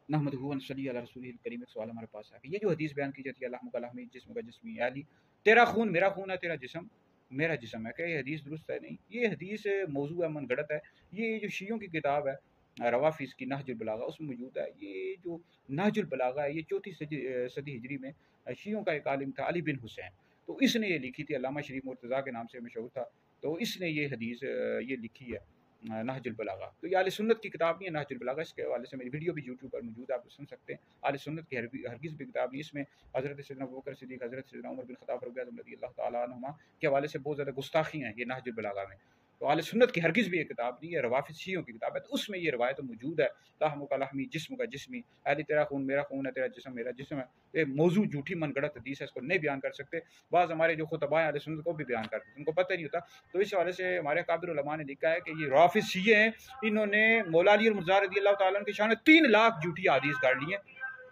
नहमदुहु व नसल्ली अला रसूलिहिल करीम। एक सवाल हमारे पास है कि ये जो हदीस बयान की जाती है अल्लाह का लहमी जिस्म का जिस्मी यानी तेरा खून मेरा खून है, तेरा जिस्म मेरा जिस्म है, क्या ये हदीस दुरुस्त है? नहीं, ये हदीस मौजू है, मनगढ़ंत है। ये जो शियों की किताब है रवाफिस की नहजुल बलागा उसमें मौजूद है। ये जो नहजुल बलागा है ये चौथी सदी हिजरी में शियों का एक आलिम था अली बिन हुसैन, तो इसने ये लिखी थी। अल्लामा शरीफ मुर्तज़ा के नाम से मशहूर था, तो इसने ये हदीस ये लिखी है नहजुल बलागा। तो ये आले सुन्नत की किताब नहीं है नहजुल बलागा, इसके हवाले से मेरी वीडियो भी यूट्यूब पर मौजूद है, आप सुन सकते हैं। आले सुन्नत की हरगिज़ भी किताब नहीं। इसमें हज़रत सैयदना अबू बकर सिद्दीक़, हज़रत सैयदना उमर बिन ख़त्ताब फ़ारूक़ आज़म रज़ियल्लाहु तआला अन्हुमा के हवाले से बहुत ज़्यादा गुस्ताखी हैं ये नहजुल बलागा में। तो आले सुन्नत की हरगिज़ भी ये किताब नहीं है, रवाफ़िज़ शियों की किताब है। तो उसमें ये रिवायत मौजूद है, लाहमु का लहमी जिस्म का जिस्मी, यानी तेरा खून मेरा खून है, तेरा जिस्म मेरा जिस्म है। ये मौजू झूठी मनगढ़ंत हदीस है, इसको नहीं बयान कर सकते। बाज़ हमारे जो खुतबा हैं अहले सुन्नत को भी बयान करते हैं, उनको पता ही नहीं होता। तो इस हवाले से हमारे अकाबिर उलमा ने लिखा है कि ये रवाफ़िज़ शिये हैं, इन्होंने मौला अली और मुर्तज़ा रज़ियल्लाहु तआला अन्हु की शान में 3 लाख झूठी हदीस गाड़ ली हैं,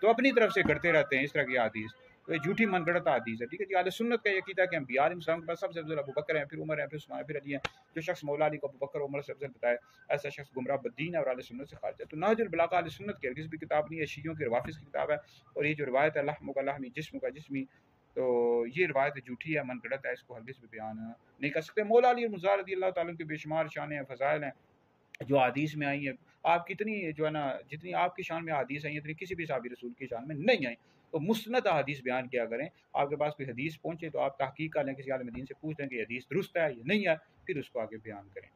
तो अपनी तरफ से करते रहते हैं इस तरह की हदीस। तो ये झूठी मनगढ़ंत हदीस है, ठीक है जी। अहले सुन्नत का ये अकीदा है कि अंबिया अलैहिस्सलाम के पास सबसे अफज़ल अबू बकर हैं, फिर उमर हैं, फिर उस्मान, फिर अली हैं। जो शख्स मौला अली को अबू बकर उमर से अफज़ल बताए, ऐसा शख्स गुमराह बद्दीन है और अहले सुन्नत से खारिज है। तो नहजुल बलागा अहले सुन्नत की हरगिज़ भी किताब नहीं है, शियों की रवाफ़िज़ की किताब है। और ये जो रिवायत है लहमु का लहमी जिस्म का जिस्मी, तो ये रिवायत झूठी है, मनगढ़ंत है, इसको हरगिज़ भी बयान नहीं कर सकते। मौला अली और मुर्तज़ा रज़ियल्लाहु तआला अन्हु की बेशुमार शान हैं, फ़ज़ाइल हैं जो हदीस में आई है। आप कितनी जो है ना, जितनी आपकी शान में हदीस आई है इतनी किसी भी सहाबी रसूल की शान में नहीं आई। तो मुस्नद हदीस बयान किया करें। आपके पास कोई हदीस पहुंचे तो आप तहकीक कर लें, किसी आलिम दीन से पूछ लें कि हदीस दुरुस्त है या नहीं है, फिर उसको आगे बयान करें।